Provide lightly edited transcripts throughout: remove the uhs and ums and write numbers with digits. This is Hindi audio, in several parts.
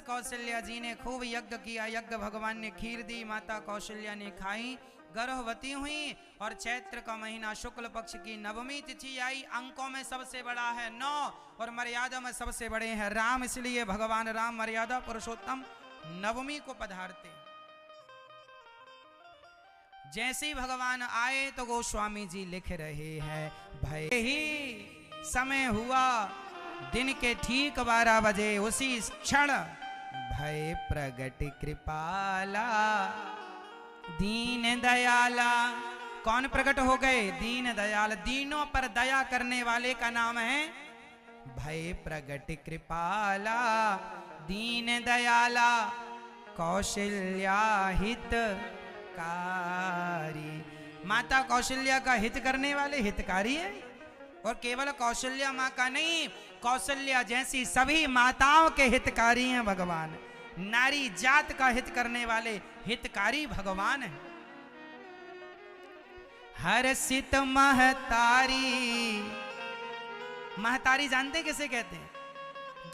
कौशल्या जी ने खूब यज्ञ किया। यज्ञ भगवान ने खीर दी, माता कौशल्या ने खाई, गर्भवती हुई और चैत्र का महीना शुक्ल पक्ष की नवमी तिथि आई। अंकों में सबसे बड़ा है 9 और मर्यादा में सबसे बड़े हैं राम, इसलिए भगवान राम मर्यादा पुरुषोत्तम नवमी को पधारते। जैसे ही भगवान आए तो गोस्वामी जी लिख रहे हैं, भय ही समय हुआ दिन के ठीक 12 बजे, उसी क्षण भय प्रगट कृपाला दीन दयाला। कौन प्रकट हो गए? दीन दयाल। दीनों पर दया करने वाले का नाम है भय प्रगट कृपाला दीन दयाला कौशल्या हित कारी। माता कौशल्या का हित करने वाले हितकारी है। और केवल कौशल्या माँ का नहीं, कौशल्या जैसी सभी माताओं के हितकारी हैं भगवान। नारी जात का हित करने वाले हितकारी भगवान है। हर्षित महतारी। महतारी जानते किसे कहते हैं?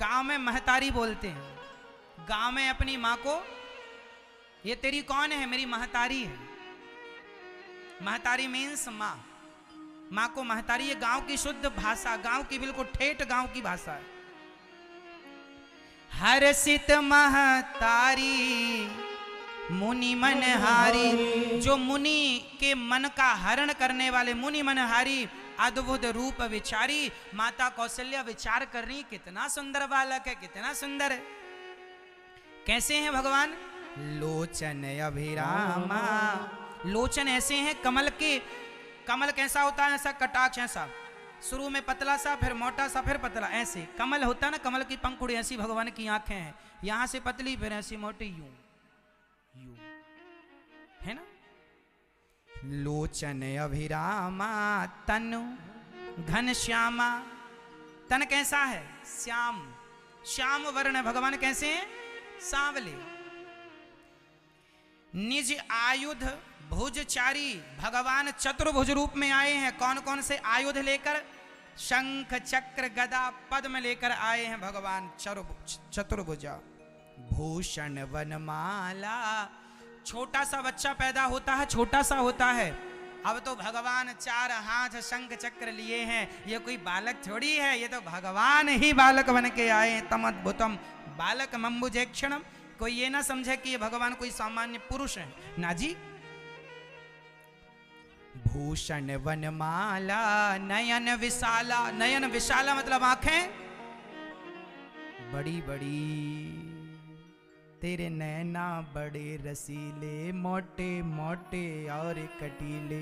गांव में महतारी बोलते हैं। गांव में अपनी माँ को, ये तेरी कौन है? मेरी महतारी है। महतारी मीन्स माँ। माँ को महतारी, ये गांव की शुद्ध भाषा, गांव की बिल्कुल ठेठ गांव की भाषा है। हर्षित महतारी मुनि मनहारी। जो मुनि के मन का हरण करने वाले मुनि मनहारी अद्भुत रूप विचारी। माता कौशल्या विचार कर रही, कितना सुंदर बालक है, कितना सुंदर है। कैसे हैं भगवान? लोचन अभिरामा। लोचन ऐसे हैं कमल के। कमल कैसा होता है? ऐसा कटाक्ष ऐसा, शुरू में पतला सा, फिर मोटा सा, फिर पतला, ऐसे कमल होता है ना। कमल की पंखुड़ी, ऐसी भगवान की आंखें हैं, यहां से पतली फिर ऐसी मोटी, यूं यूं, है ना। लोचन अभिरामा तनु घन श्यामा। तन कैसा है? श्याम, श्याम वर्ण। भगवान कैसे हैं? सांवले। निज आयुध भुजचारी। भगवान चतुर्भुज रूप में आए हैं। कौन कौन से आयुध लेकर? शंख चक्र गदा पद्म लेकर आए हैं भगवान चतुर्भुजा। भूषण वनमाला। छोटा सा बच्चा पैदा होता है, छोटा सा होता है। अब तो भगवान 4 हाथ शंख चक्र लिए हैं। ये कोई बालक थोड़ी है, ये तो भगवान ही बालक बन के आए हैं। तम अद्भुतम बालक मम्बुजेक्षणम। कोई ये ना समझे कि ये भगवान कोई सामान्य पुरुष है, ना जी। भूषण वनमाला नयन विशाला। नयन विशाला मतलब आंखें बड़ी बड़ी। तेरे नैना बड़े रसीले, मोटे मोटे और कटीले।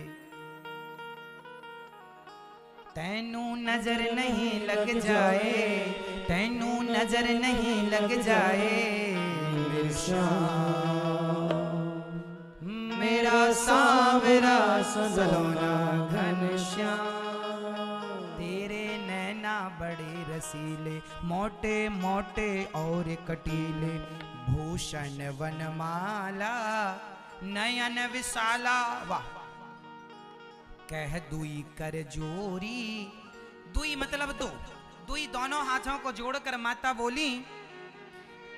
तैनू नजर नहीं लग जाए, तैनू नजर नहीं लग जाए मेरा सांवरा सलोना घनश्याम। तेरे नैना बड़े रसीले, मोटे मोटे और कटीले। भूषण वनमाला नयन विशाला। वाह। कह दुई कर जोरी। दुई मतलब दो। दुई दोनों हाथों को जोड़कर माता बोली,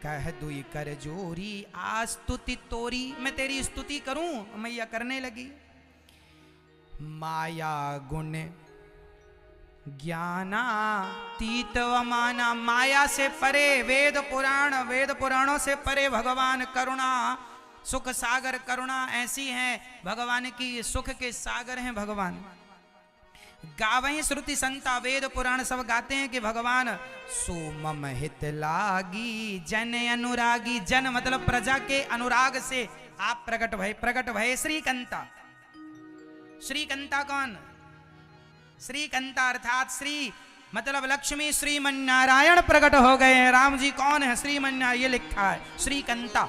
कह दुई कर जोरी आस्तुति तोरी। मैं तेरी स्तुति करूं। मैया करने लगी। माया गुण ज्ञाना तीत वमाना। माया से परे वेद पुराण, वेद पुराणों से परे भगवान करुणा, सुख सागर। करुणा ऐसी है भगवान की, सुख के सागर हैं भगवान। गावहीं श्रुति संता, वेद पुराण सब गाते हैं कि भगवान सोमम हित लागी जन अनुरागी। जन मतलब प्रजा के अनुराग से आप प्रकट भय। प्रकट भय श्रीकंता। श्रीकंता कौन? श्रीकंता अर्थात श्री मतलब लक्ष्मी श्रीमन्नारायण प्रकट हो गए हैं। राम जी कौन है? श्रीमन्नारायण, ये लिखा है श्रीकंता।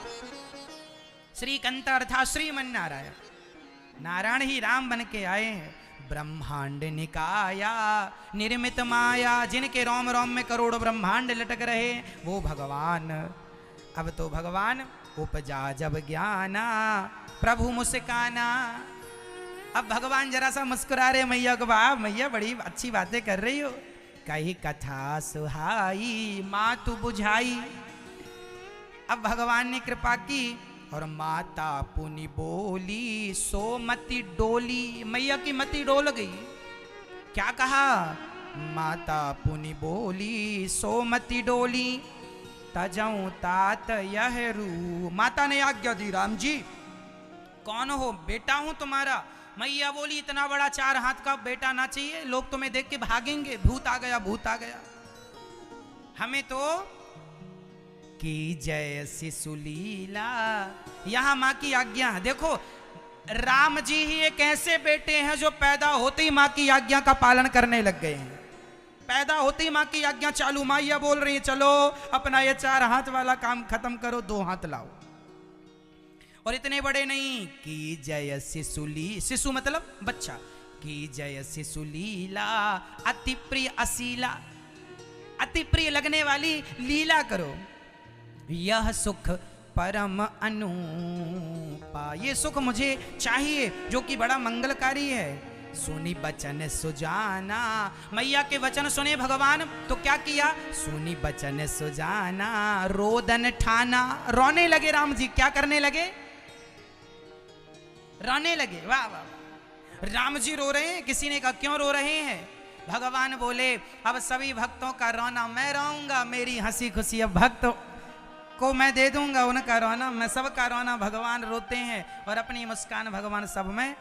श्रीकंता अर्थात श्रीमन्नारायण। नारायण ही राम बन के आए हैं। ब्रह्मांड निकाया निर्मित माया। जिनके रोम रोम में करोड़ों ब्रह्मांड लटक रहे वो भगवान। अब तो भगवान उपजा जब ज्ञाना प्रभु मुस्काना। अब भगवान जरा सा मुस्कुरा रहे मैया को। वाह मैया बड़ी अच्छी बातें कर रही हो। कही कथा सुहाई माँ तू बुझाई। अब भगवान ने कृपा की और माता पुनि बोली सो मति डोली, मैया की मति डोल गई। क्या कहा? माता पुनि बोली सो मति डोली, तजऊं तात यह रू। माता ने आज्ञा दी, राम जी कौन हो? बेटा हूं तुम्हारा। मैया बोली इतना बड़ा 4 हाथ का बेटा ना चाहिए, लोग तुम्हें देख के भागेंगे, भूत आ गया, भूत आ गया। हमें तो की जय शिशुलीला, यहां मां की आज्ञा है। देखो राम जी ही एक ऐसे बेटे हैं जो पैदा होते ही मां की आज्ञा का पालन करने लग गए हैं। पैदा होते ही मां की आज्ञा चालू, मां यह बोल रही है चलो अपना ये 4 हाथ वाला काम खत्म करो, 2 हाथ लाओ। और इतने बड़े नहीं, की जय शिशुली, शिशु मतलब बच्चा, की जय शिशुलीला अति प्रिय असीला, अति प्रिय लगने वाली लीला करो। यह सुख परम अनुपा, ये सुख मुझे चाहिए जो कि बड़ा मंगलकारी है। सुनी बचन सुजाना, मैया के वचन सुने भगवान तो क्या किया? सुनी बचन सुजाना रोदन ठाना, रोने लगे राम जी। क्या करने लगे? रोने लगे। वाह वाह, राम जी रो रहे हैं। किसी ने कहा क्यों रो रहे हैं? भगवान बोले अब सभी भक्तों का रोना मैं रोऊंगा, मेरी हंसी खुशी अब भक्त को मैं दे दूंगा, उनका रोना मैं, सबका रोना भगवान रोते हैं और अपनी मुस्कान भगवान सब में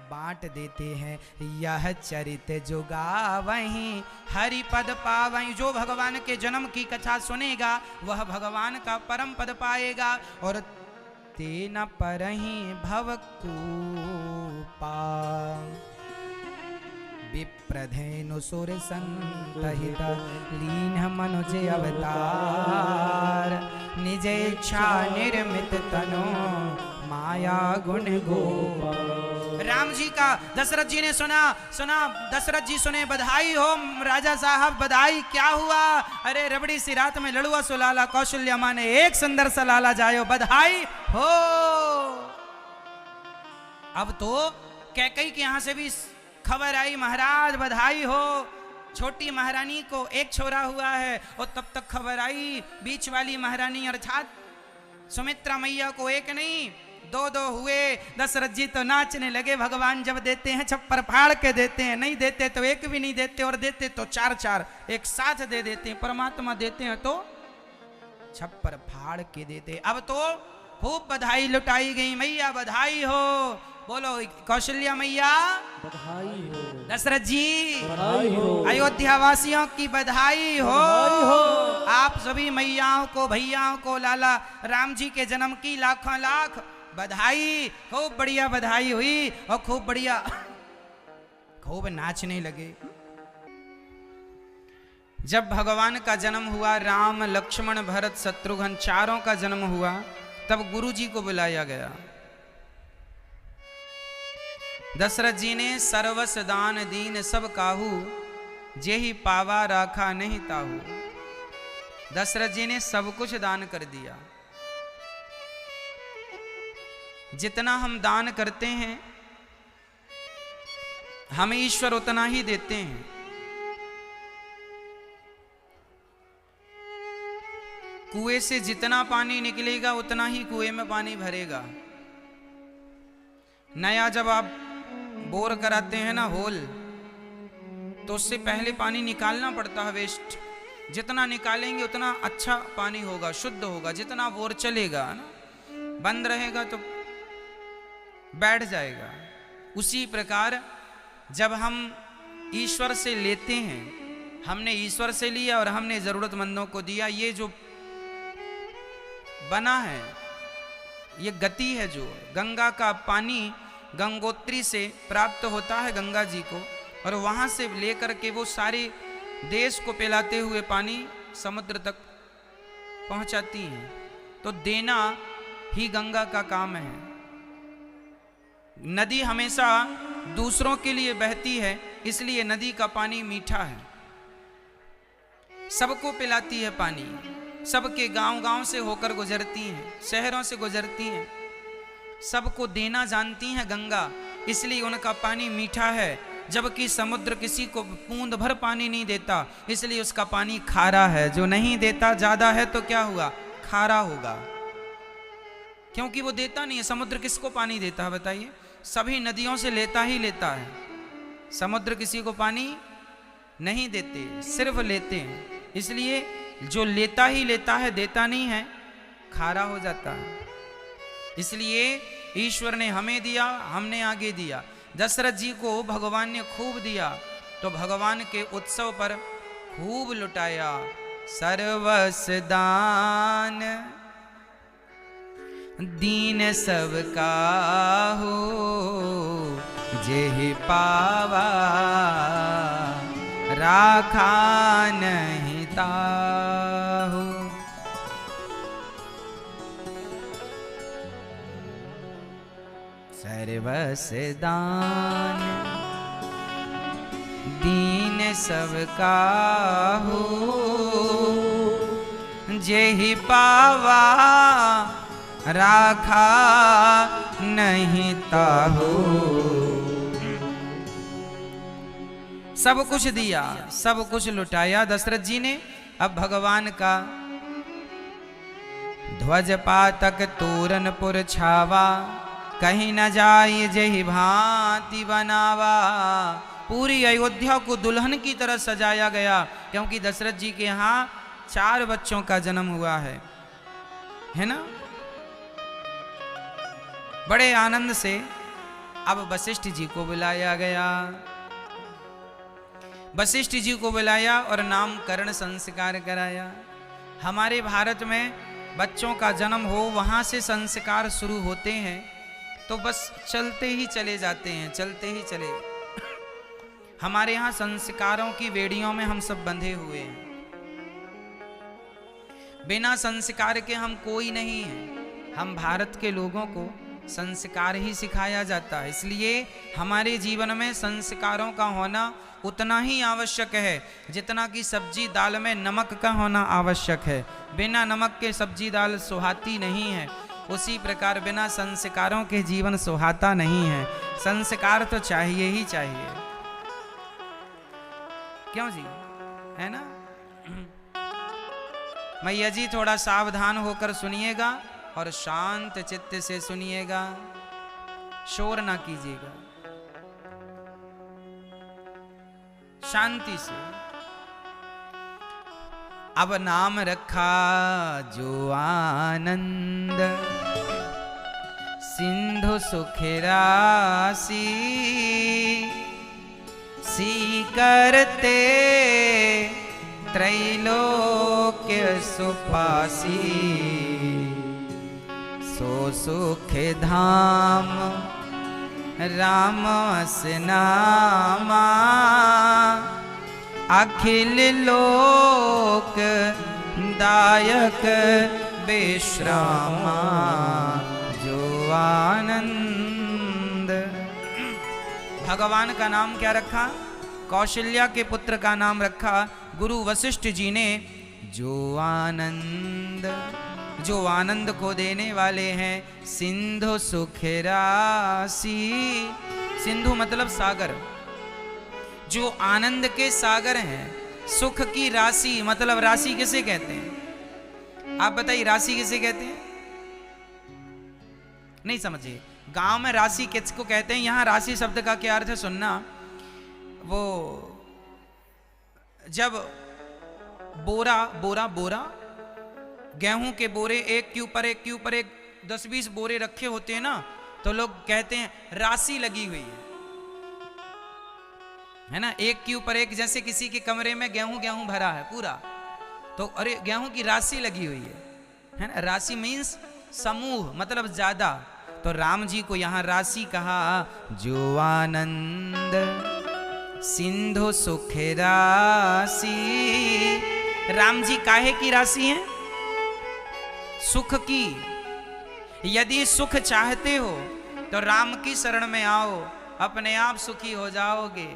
बांट देते हैं। यह चरित जो गावहीं हरि पद पावहीं, जो भगवान के जन्म की कथा सुनेगा वह भगवान का परम पद पाएगा। और तेना परहीं भव कूपा, विप्रधेनु सुर संतहित लीन मनुज अवतार, निज इच्छा निर्मित तनो माया गुण गोपाल। राम जी का दशरथ जी ने सुना, दशरथ जी सुने, बधाई हो राजा साहब बधाई। क्या हुआ? अरे रबड़ी सी रात में लड़ुआ सुलाला, कौशल्या माँ ने एक सुंदर सा लाला जायो, बधाई हो। अब तो कैकई के यहां से भी खबर आई, महाराज बधाई हो, छोटी महारानी को एक छोरा हुआ है। और तब तक खबर आई बीच वाली महारानी अर्थात सुमित्रा मैया को एक नहीं 2 हुए। दशरथ जी तो नाचने लगे। भगवान जब देते हैं छप्पर फाड़ के देते हैं, नहीं देते तो एक भी नहीं देते, और देते तो 4 एक साथ दे देते हैं। परमात्मा देते हैं तो छप्पर फाड़ के देते। अब तो खूब बधाई लुटाई गई, मैया बधाई हो। बोलो कौशल्या मैया बधाई हो, दशरथ जी बधाई हो, अयोध्या वासियों की बधाई हो। आप सभी मैयाओं को, भैयाओं को, लाला राम जी के जन्म की लाखों लाख बधाई। खूब बढ़िया बधाई हुई और खूब बढ़िया खूब नाचने लगे। जब भगवान का जन्म हुआ, राम लक्ष्मण भरत शत्रुघ्न चारों का जन्म हुआ, तब गुरु जी को बुलाया गया। दशरथ जी ने सर्वस दान दीन सब काहू, जेहि पावा राखा नहीं ताहू। दशरथ जी ने सब कुछ दान कर दिया। जितना हम दान करते हैं हमें ईश्वर उतना ही देते हैं। कुएं से जितना पानी निकलेगा उतना ही कुएं में पानी भरेगा। नया जब आप बोर कराते हैं ना होल, तो उससे पहले पानी निकालना पड़ता है वेस्ट। जितना निकालेंगे उतना अच्छा पानी होगा, शुद्ध होगा। जितना बोर चलेगा ना, बंद रहेगा तो बैठ जाएगा। उसी प्रकार जब हम ईश्वर से लेते हैं, हमने ईश्वर से लिया और हमने जरूरतमंदों को दिया, ये जो बना है ये गति है। जो गंगा का पानी गंगोत्री से प्राप्त होता है गंगा जी को, और वहां से लेकर के वो सारे देश को पिलाते हुए पानी समुद्र तक पहुंचाती हैं। तो देना ही गंगा का काम है। नदी हमेशा दूसरों के लिए बहती है, इसलिए नदी का पानी मीठा है। सबको पिलाती है पानी, सबके गांव-गांव से होकर गुजरती हैं, शहरों से गुजरती हैं। सबको देना जानती हैं गंगा, इसलिए उनका पानी मीठा है। जबकि समुद्र किसी को बूंद भर पानी नहीं देता, इसलिए उसका पानी खारा है। जो नहीं देता ज्यादा है तो क्या हुआ? खारा होगा। क्योंकि वो देता नहीं है। समुद्र किसको पानी देता है बताइए? सभी नदियों से लेता ही लेता है। समुद्र किसी को पानी नहीं देते, सिर्फ लेते हैं। इसलिए जो लेता ही लेता है, देता नहीं है, खारा हो जाता है। इसलिए ईश्वर ने हमें दिया, हमने आगे दिया। दशरथ जी को भगवान ने खूब दिया, तो भगवान के उत्सव पर खूब लुटाया। सर्वस दान दीन सबका हो, जेहि पावा राखा नहीं ताहू। सर्वस दान दीन सबका हो, जेहि पावा राखा नहीं ताहू। सब कुछ दिया, सब कुछ लुटाया दशरथ जी ने। अब भगवान का ध्वज पातक तोरणपुर छावा, कहीं न जाए जही भांति बनावा। पूरी अयोध्या को दुल्हन की तरह सजाया गया, क्योंकि दशरथ जी के यहाँ 4 बच्चों का जन्म हुआ है ना। बड़े आनंद से अब वशिष्ठ जी को बुलाया गया। वशिष्ठ जी को बुलाया और नामकरण संस्कार कराया। हमारे भारत में बच्चों का जन्म हो, वहां से संस्कार शुरू होते हैं, तो बस चलते ही चले जाते हैं, चलते ही चले। हमारे यहाँ संस्कारों की बेड़ियों में हम सब बंधे हुए हैं। बिना संस्कार के हम कोई नहीं है। हम भारत के लोगों को संस्कार ही सिखाया जाता है। इसलिए हमारे जीवन में संस्कारों का होना उतना ही आवश्यक है जितना कि सब्जी दाल में नमक का होना आवश्यक है। बिना नमक के सब्जी दाल सुहाती नहीं है, उसी प्रकार बिना संस्कारों के जीवन सुहाता नहीं है। संस्कार तो चाहिए ही चाहिए, क्यों जी, है ना। मैया जी थोड़ा सावधान होकर सुनिएगा और शांत चित्त से सुनिएगा, शोर ना कीजिएगा, शांति से। अब नाम रखा जो आनंद, सिंधु सुख राशि, सी करते त्रैलोक्य सुपासी। सो सुख धाम राम नामा, अखिल लोक दायक विश्रामा। जो आनंद, भगवान का नाम क्या रखा? कौशल्या के पुत्र का नाम रखा गुरु वशिष्ठ जी ने। जो आनंद, जो आनंद को देने वाले हैं। सिंधु सुख राशि, सिंधु मतलब सागर, जो आनंद के सागर हैं। सुख की राशि मतलब राशि किसे कहते हैं? आप बताइए राशि किसे कहते हैं? नहीं समझिए। गांव में राशि किसको कहते हैं? यहां राशि शब्द का क्या अर्थ है सुनना। वो जब बोरा गेहूं के बोरे एक के ऊपर एक 10-20 बोरे रखे होते हैं ना, तो लोग कहते हैं राशि लगी हुई है ना। एक के ऊपर एक, जैसे किसी के कमरे में गेहूं भरा है पूरा, तो अरे गेहूं की राशि लगी हुई है ना। राशि मीन्स समूह, मतलब ज्यादा। तो राम जी को यहाँ राशि कहा। जो आनंद सिंधु सुख राशि, राम जी काहे की राशि हैं? सुख की। यदि सुख चाहते हो तो राम की शरण में आओ, अपने आप सुखी हो जाओगे।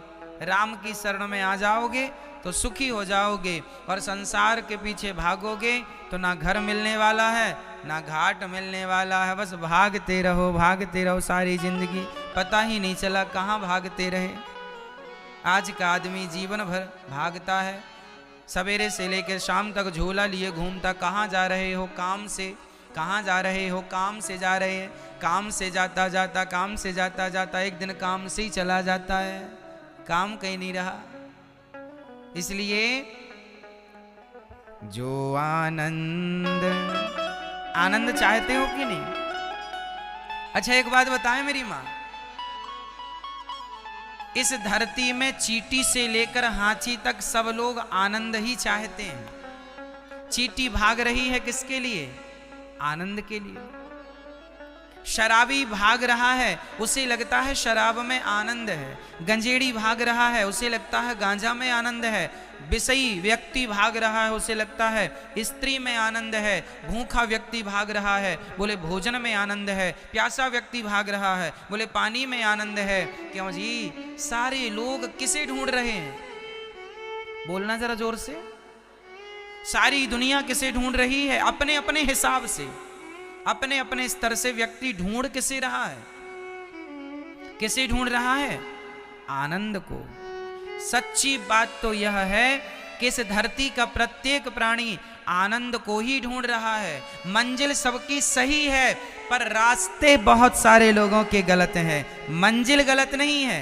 राम की शरण में आ जाओगे तो सुखी हो जाओगे, और संसार के पीछे भागोगे तो ना घर मिलने वाला है ना घाट मिलने वाला है। बस भागते रहो सारी जिंदगी, पता ही नहीं चला कहाँ भागते रहे। आज का आदमी जीवन भर भागता है, सवेरे से लेकर शाम तक झोला लिए घूमता। कहाँ जा रहे हो? काम से। कहाँ जा रहे हो? काम से जा रहे हैं। काम से जाता जाता, काम से जाता जाता एक दिन काम से ही चला जाता है, काम कहीं नहीं रहा। इसलिए जो आनंद, आनंद चाहते हो कि नहीं? अच्छा एक बात बताएं मेरी माँ, इस धरती में चींटी से लेकर हाथी तक सब लोग आनंद ही चाहते हैं। चींटी भाग रही है किसके लिए? आनंद के लिए। शराबी भाग रहा है, उसे लगता है शराब में आनंद है। गंजेड़ी भाग रहा है, उसे लगता है गांजा में आनंद है। विषयी व्यक्ति भाग रहा है, उसे लगता है स्त्री में आनंद है। भूखा व्यक्ति भाग रहा है, बोले भोजन में आनंद है। प्यासा व्यक्ति भाग रहा है, बोले पानी में आनंद है। क्यों जी? सारे लोग किसे ढूंढ रहे हैं? बोलना जरा जोर से। सारी दुनिया किसे ढूंढ रही है? अपने अपने हिसाब से, अपने अपने स्तर से व्यक्ति ढूंढ किसे रहा है? किसे ढूंढ रहा है? आनंद को। सच्ची बात तो यह है कि इस धरती का प्रत्येक प्राणी आनंद को ही ढूंढ रहा है। मंजिल सबकी सही है, पर रास्ते बहुत सारे लोगों के गलत हैं। मंजिल गलत नहीं है,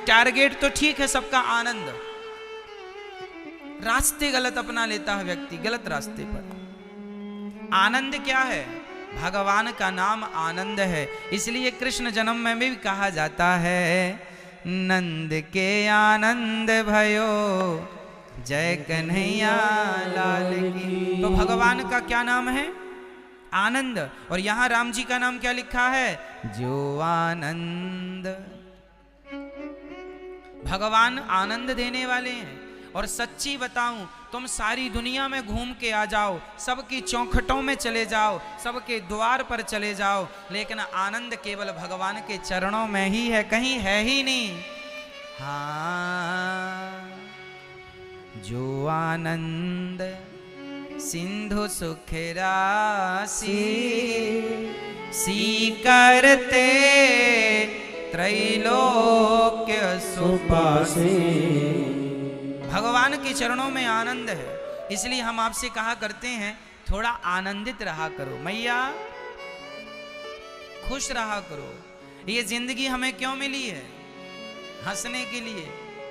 टारगेट तो ठीक है सबका आनंद, रास्ते गलत अपना लेता है व्यक्ति, गलत रास्ते पर। आनंद क्या है? भगवान का नाम आनंद है। इसलिए कृष्ण जन्म में भी कहा जाता है, नंद के आनंद भयो जय कन्हैया लाल की। तो भगवान का क्या नाम है? आनंद। और यहां राम जी का नाम क्या लिखा है? जो आनंद। भगवान आनंद देने वाले हैं। और सच्ची बताऊं, तुम सारी दुनिया में घूम के आ जाओ, सबकी चौखटों में चले जाओ, सबके द्वार पर चले जाओ, लेकिन आनंद केवल भगवान के चरणों में ही है, कहीं है ही नहीं। हाँ, जो आनंद सिंधु सुख राशि सी करते त्रैलोक्य सुपासे। भगवान के चरणों में आनंद है। इसलिए हम आपसे कहा करते हैं, थोड़ा आनंदित रहा करो मैया, खुश रहा करो। ये जिंदगी हमें क्यों मिली है? हंसने के लिए,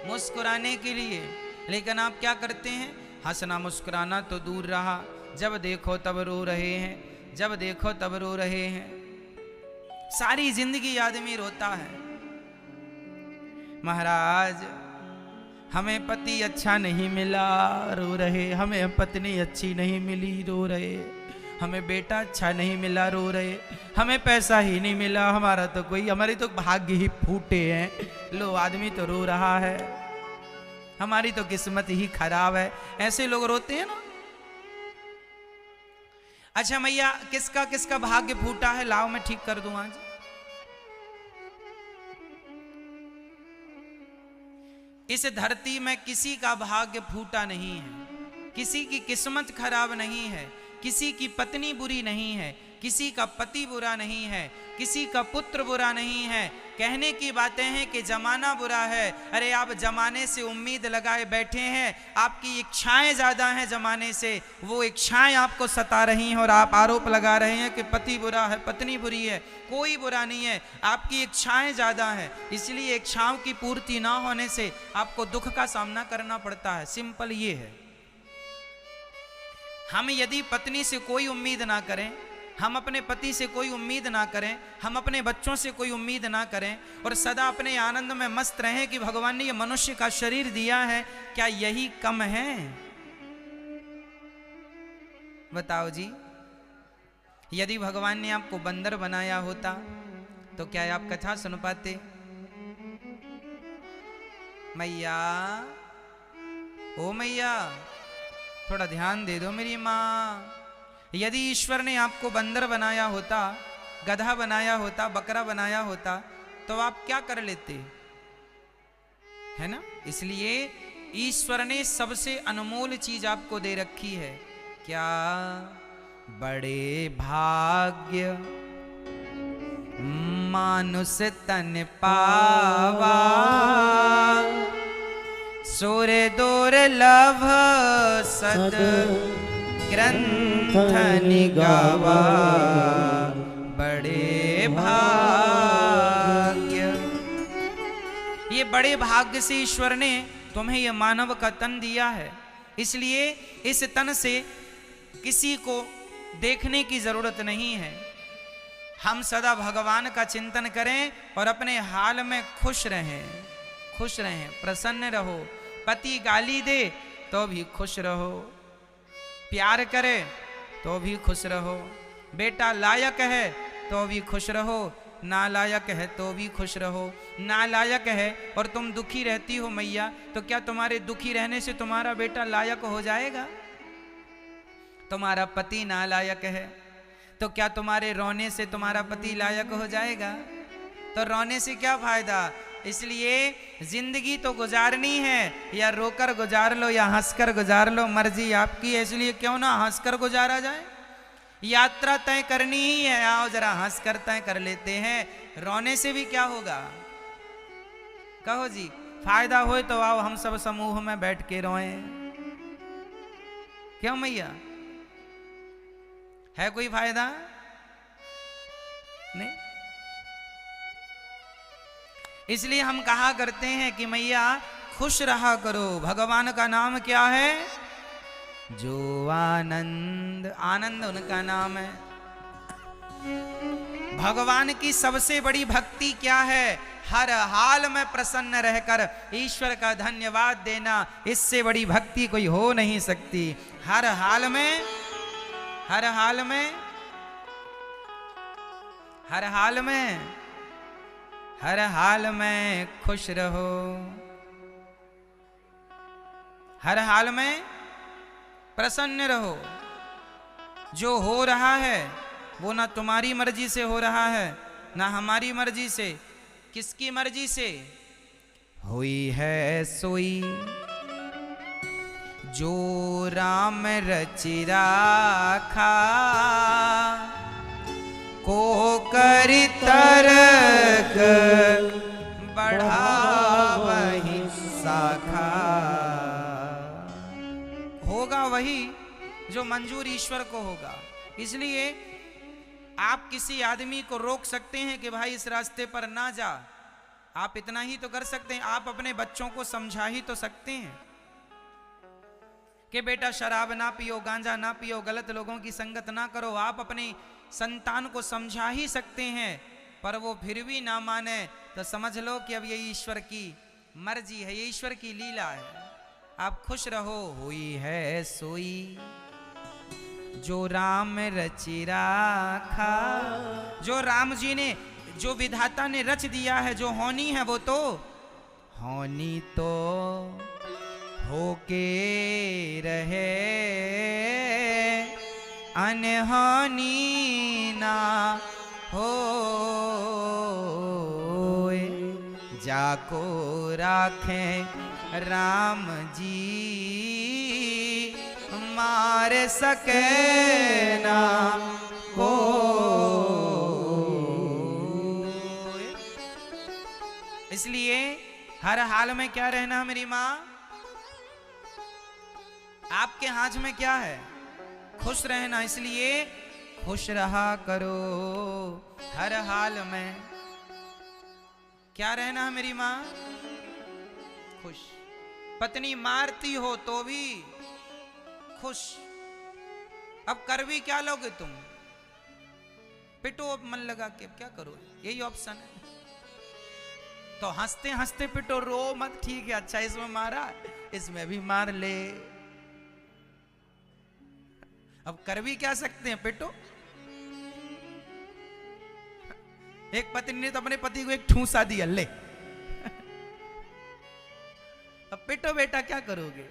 मुस्कुराने के लिए। लेकिन आप क्या करते हैं? हंसना मुस्कुराना तो दूर रहा, जब देखो तब रो रहे हैं, जब देखो तब रो रहे हैं। सारी जिंदगी आदमी रोता है। महाराज, हमें पति अच्छा नहीं मिला, रो रहे। हमें पत्नी अच्छी नहीं मिली, रो रहे। हमें बेटा अच्छा नहीं मिला, रो रहे। हमें पैसा ही नहीं मिला, हमारा तो कोई, हमारी तो भाग्य ही फूटे हैं। लो, आदमी तो रो रहा है, हमारी तो किस्मत ही खराब है। ऐसे लोग रोते हैं ना। अच्छा मैया, किसका किसका भाग्य फूटा है? लाओ मैं ठीक कर दूं आज। इस धरती में किसी का भाग्य फूटा नहीं है, किसी की किस्मत खराब नहीं है, किसी की पत्नी बुरी नहीं है, किसी का पति बुरा नहीं है, किसी का पुत्र बुरा नहीं है। कहने की बातें हैं कि जमाना बुरा है। अरे आप जमाने से उम्मीद लगाए बैठे हैं, आपकी इच्छाएं ज्यादा हैं जमाने से, वो इच्छाएं आपको सता रही हैं और आप आरोप लगा रहे हैं कि पति बुरा है, पत्नी बुरी है। कोई बुरा नहीं है, आपकी इच्छाएं ज्यादा हैं। इसलिए इच्छाओं की पूर्ति ना होने से आपको दुख का सामना करना पड़ता है। सिंपल ये है। हम यदि पत्नी से कोई उम्मीद ना करें, हम अपने पति से कोई उम्मीद ना करें, हम अपने बच्चों से कोई उम्मीद ना करें और सदा अपने आनंद में मस्त रहें कि भगवान ने ये मनुष्य का शरीर दिया है, क्या यही कम है? बताओ जी। यदि भगवान ने आपको बंदर बनाया होता तो क्या आप कथा सुन पाते? मैया, ओ मैया, थोड़ा ध्यान दे दो मेरी माँ। यदि ईश्वर ने आपको बंदर बनाया होता, गधा बनाया होता, बकरा बनाया होता, तो आप क्या कर लेते? है ना? इसलिए ईश्वर ने सबसे अनमोल चीज आपको दे रखी है। क्या? बड़े भाग्य मानुष तन पावा, सूर्य दुर्लभ सद ग्रंथ मंथन गावा बड़े भाग्य। ये बड़े भाग्य से ईश्वर ने तुम्हें ये मानव का तन दिया है, इसलिए इस तन से किसी को देखने की जरूरत नहीं है। हम सदा भगवान का चिंतन करें और अपने हाल में खुश रहें, खुश रहें, प्रसन्न रहो। पति गाली दे तो भी खुश रहो, प्यार करे तो भी खुश रहो, बेटा लायक है तो भी खुश रहो, नालायक है तो भी खुश रहो। नालायक है और तुम दुखी रहती हो मैया, तो क्या तुम्हारे दुखी रहने से तुम्हारा बेटा लायक हो जाएगा? तुम्हारा पति नालायक है तो क्या तुम्हारे रोने से तुम्हारा पति लायक हो जाएगा? तो रोने से क्या फायदा? इसलिए जिंदगी तो गुजारनी है, या रोकर गुजार लो या हंसकर गुजार लो, मर्जी आपकी है। इसलिए क्यों ना हंसकर गुजारा जाए। यात्रा तय करनी ही है, आओ जरा हंस कर तय कर लेते हैं। रोने से भी क्या होगा? कहो जी, फायदा हो तो आओ हम सब समूह में बैठ के रोएं। क्यों मैया, है कोई फायदा? नहीं। इसलिए हम कहा करते हैं कि मैया खुश रहा करो। भगवान का नाम क्या है? जो आनंद, आनंद उनका नाम है। भगवान की सबसे बड़ी भक्ति क्या है? हर हाल में प्रसन्न रहकर ईश्वर का धन्यवाद देना। इससे बड़ी भक्ति कोई हो नहीं सकती। हर हाल में, हर हाल में, हर हाल में, हर हाल में खुश रहो। हर हाल में प्रसन्न रहो। जो हो रहा है वो ना तुम्हारी मर्जी से हो रहा है, ना हमारी मर्जी से। किसकी मर्जी से? हुई है सोई जो राम रचि राखा, को कर तरक बढ़ावहि शाखा। होगा वही जो मंजूर ईश्वर को होगा। इसलिए आप किसी आदमी को रोक सकते हैं कि भाई इस रास्ते पर ना जा, आप इतना ही तो कर सकते हैं। आप अपने बच्चों को समझा ही तो सकते हैं कि बेटा शराब ना पियो, गांजा ना पियो, गलत लोगों की संगत ना करो। आप अपने संतान को समझा ही सकते हैं, पर वो फिर भी ना माने तो समझ लो कि अब ये ईश्वर की मर्जी है, ये ईश्वर की लीला है। आप खुश रहो। हुई है सोई जो राम रचि राखा। जो राम जी ने, जो विधाता ने रच दिया है, जो होनी है वो तो होनी तो होके रहे, अनहोनी ना हो। जाको राखें राम जी, मार सके ना को। इसलिए हर हाल में क्या रहना मेरी माँ? आपके हाथ में क्या है? खुश रहना। इसलिए खुश रहा करो हर हाल में। क्या रहना है मेरी माँ? खुश। पत्नी मारती हो तो भी खुश। अब कर भी क्या लोगे तुम? पिटो अब मन लगा के, अब क्या करो? यही ऑप्शन है। तो हंसते हंसते पिटो, रो मत। ठीक है, अच्छा इसमें मारा, इसमें भी मार ले। अब कर भी क्या सकते हैं? पिटो। एक पत्नी ने तो अपने पति को एक ठूंसा दिया, ले। अब पिटो बेटा, क्या करोगे?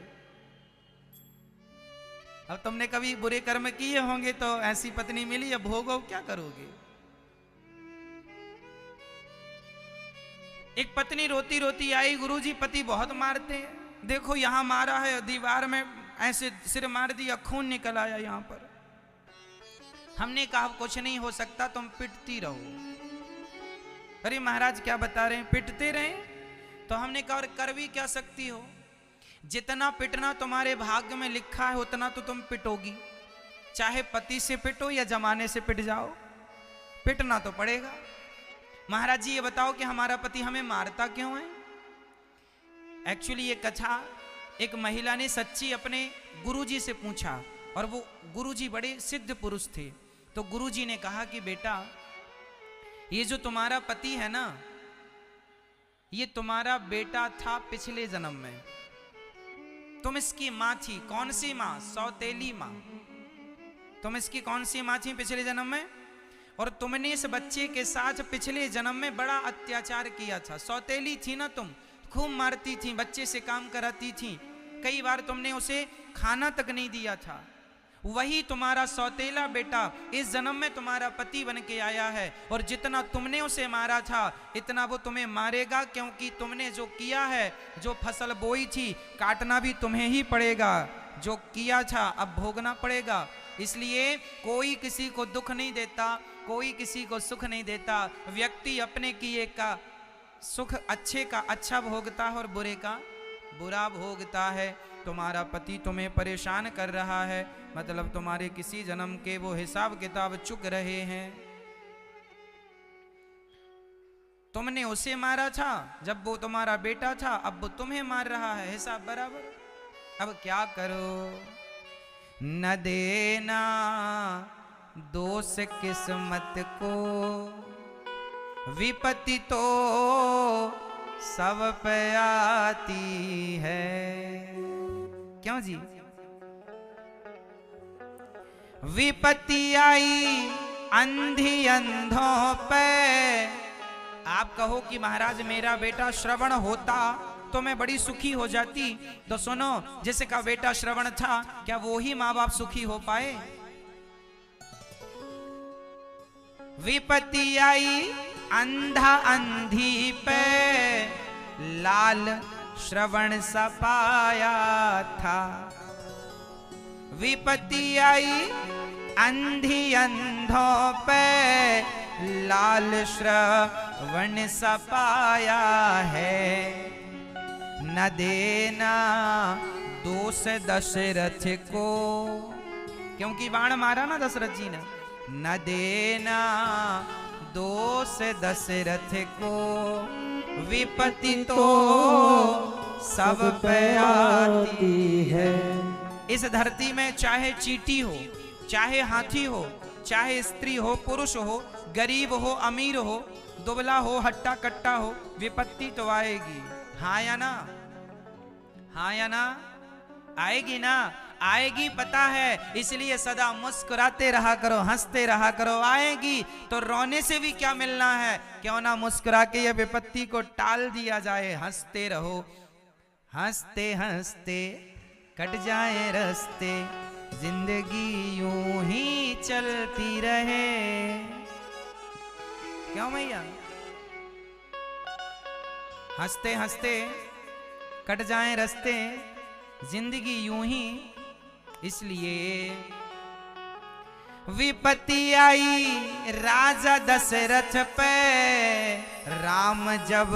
अब तुमने कभी बुरे कर्म किए होंगे तो ऐसी पत्नी मिली, अब भोगो, क्या करोगे? एक पत्नी रोती रोती आई, गुरुजी पति बहुत मारते हैं, देखो यहां मारा है, दीवार में ऐसे सिर मार दिया, खून निकल आया यहां पर। हमने कहा कुछ नहीं हो सकता, तुम पिटती रहो। अरे महाराज क्या बता रहे हैं, पिटते रहे? तो हमने कहा और कर भी क्या सकती हो? जितना पिटना तुम्हारे भाग्य में लिखा है उतना तो तुम पिटोगी, चाहे पति से पिटो या जमाने से पिट जाओ, पिटना तो पड़ेगा। महाराज जी ये बताओ कि हमारा पति हमें मारता क्यों है? एक्चुअली ये कथा एक महिला ने सच्ची अपने गुरुजी से पूछा, और वो गुरुजी बड़े सिद्ध पुरुष थे। तो गुरुजी ने कहा कि बेटा, ये जो तुम्हारा पति है ना, ये तुम्हारा बेटा था पिछले जन्म में। तुम इसकी माँ थी। कौन सी माँ? सौतेली माँ। तुम इसकी कौन सी माँ थी पिछले जन्म में? और तुमने इस बच्चे के साथ पिछले जन्म में बड़ा अत्याचार किया था। सौतेली थी ना तुम, खूब मारती थी, बच्चे से काम कराती थी, कई बार तुमने उसे खाना तक नहीं दिया था। वही तुम्हारा सौतेला बेटा इस जन्म में तुम्हारा पति बन के आया है, और जितना तुमने उसे मारा था इतना वो तुम्हें मारेगा, क्योंकि तुमने जो किया है, जो फसल बोई थी, काटना भी तुम्हें ही पड़ेगा। जो किया था अब भोगना पड़ेगा। इसलिए कोई किसी को दुख नहीं देता, कोई किसी को सुख नहीं देता। व्यक्ति अपने किए का सुख अच्छे का अच्छा भोगता है और बुरे का बुरा भोगता है। तुम्हारा पति तुम्हें परेशान कर रहा है, मतलब तुम्हारे किसी जन्म के वो हिसाब किताब चुक रहे हैं। तुमने उसे मारा था जब वो तुम्हारा बेटा था, अब वो तुम्हें मार रहा है, हिसाब बराबर। अब क्या करो? न देना दोष किस्मत को, विपत्ति तो सब पे आती है। क्यों जी? विपत्ति आई अंधी अंधों पे। आप कहो कि महाराज मेरा बेटा श्रवण होता तो मैं बड़ी सुखी हो जाती। तो सुनो, जिसका बेटा श्रवण था, क्या वो ही माँ बाप सुखी हो पाए? विपत्ति आई अंधा अंधी पे, लाल श्रवण सा पाया था। विपत्ति आई अंधी अंधों पे, लाल श्रवण सा पाया है। न देना दोष दशरथ को, क्योंकि बाण मारा ना दशरथ जी ने। न देना दोष दशरथ को, विपत्ति तो सब पे आती है। इस धरती में चाहे चींटी हो, चाहे हाथी हो, चाहे स्त्री हो, पुरुष हो, गरीब हो, अमीर हो, दुबला हो, हट्टा कट्टा हो, विपत्ति तो आएगी। हाँ या ना? हाँ या ना? आएगी ना? आएगी, पता है। इसलिए सदा मुस्कुराते रहा करो, हंसते रहा करो। आएगी तो रोने से भी क्या मिलना है? क्यों ना मुस्कुरा के ये विपत्ति को टाल दिया जाए। हंसते रहो, हंसते हंसते कट जाए रास्ते, जिंदगी यूं ही चलती रहे। क्यों भैया? हंसते हंसते कट जाए रास्ते, जिंदगी यूं ही। इसलिए विपत्ति आई राजा दशरथ पे, राम जब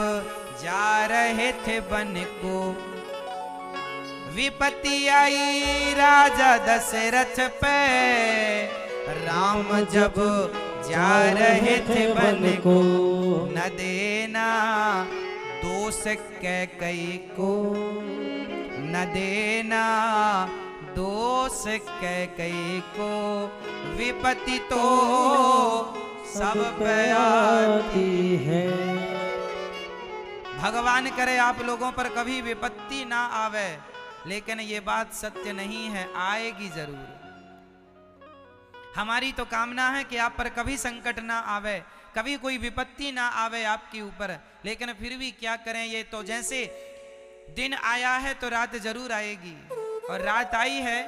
जा रहे थे वन को। विपत्ति आई राजा दशरथ पे, राम जब जा रहे थे वन को। न देना दोष कैकई को, न देना दोष कैकई को, विपत्ति तो सब पे आती है। भगवान करे आप लोगों पर कभी विपत्ति ना आवे, लेकिन ये बात सत्य नहीं है, आएगी जरूर। हमारी तो कामना है कि आप पर कभी संकट ना आवे, कभी कोई विपत्ति ना आवे आपके ऊपर, लेकिन फिर भी क्या करें। ये तो जैसे दिन आया है तो रात जरूर आएगी, और रात आई है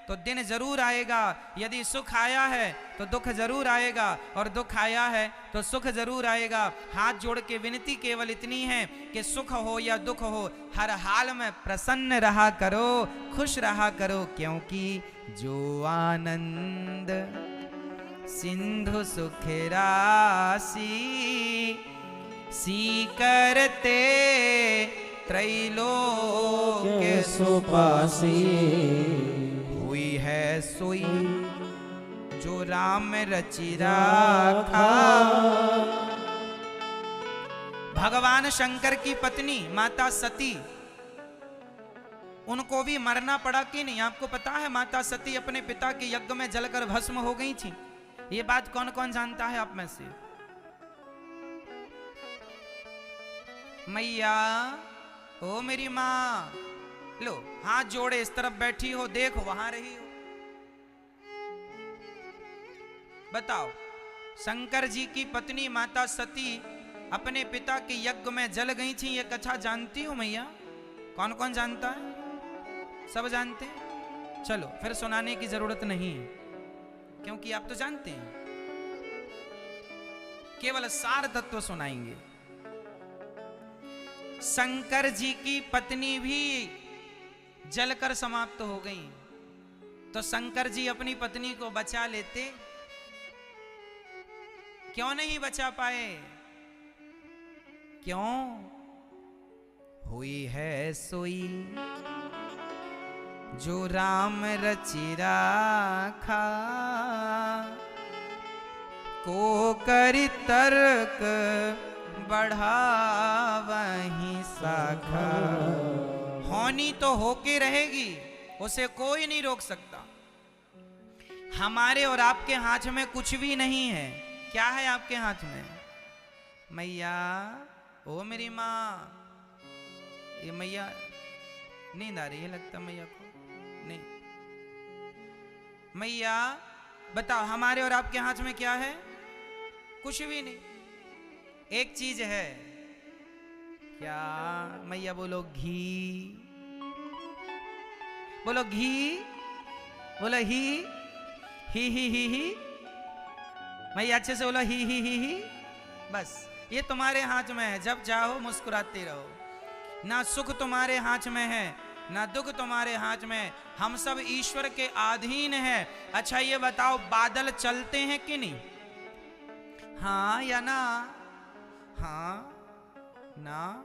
तो दिन जरूर आएगा। यदि सुख आया है तो दुख जरूर आएगा, और दुख आया है तो सुख जरूर आएगा। हाथ जोड़ के विनती केवल इतनी है कि सुख हो या दुख हो, हर हाल में प्रसन्न रहा करो, खुश रहा करो, क्योंकि जो आनंद सिंधु सुख राशि, सी करते त्रैलोक्य सुपासी। हुई है सोई जो राम रचि राखा। भगवान शंकर की पत्नी माता सती, उनको भी मरना पड़ा कि नहीं? आपको पता है माता सती अपने पिता के यज्ञ में जलकर भस्म हो गई थी। ये बात कौन कौन जानता है आप में से? मैया, ओ मेरी माँ, लो हाथ जोड़े, इस तरफ बैठी हो, देखो वहां रही हो। बताओ, शंकर जी की पत्नी माता सती अपने पिता के यज्ञ में जल गई थी, ये कथा जानती हो मैया? कौन कौन जानता है? सब जानते हैं? चलो फिर सुनाने की जरूरत नहीं है, क्योंकि आप तो जानते हैं। केवल सार तत्व सुनाएंगे। शंकर जी की पत्नी भी जलकर समाप्त हो गई, तो शंकर जी अपनी पत्नी को बचा लेते, क्यों नहीं बचा पाए? क्यों? हुई है सोई जो राम रचि राखा, को करि तर्क बढ़ावहीं शाखा। होनी तो होके रहेगी, उसे कोई नहीं रोक सकता। हमारे और आपके हाथ में कुछ भी नहीं है। क्या है आपके हाथ में? मैया, ओ मेरी माँ, ये मैया नींद आ रही है लगता मैया को? नहीं। मैया बताओ, हमारे और आपके हाथ में क्या है? कुछ भी नहीं। एक चीज है, क्या मैया? बोलो घी, बोलो घी, बोलो ही। मैया अच्छे से बोलो ही। बस ये तुम्हारे हाथ में है। जब चाहो मुस्कुराते रहो। ना सुख तुम्हारे हाथ में है, ना दुख तुम्हारे हाथ में। हम सब ईश्वर के अधीन है। अच्छा ये बताओ, बादल चलते हैं कि नहीं? हाँ या ना? हाँ ना?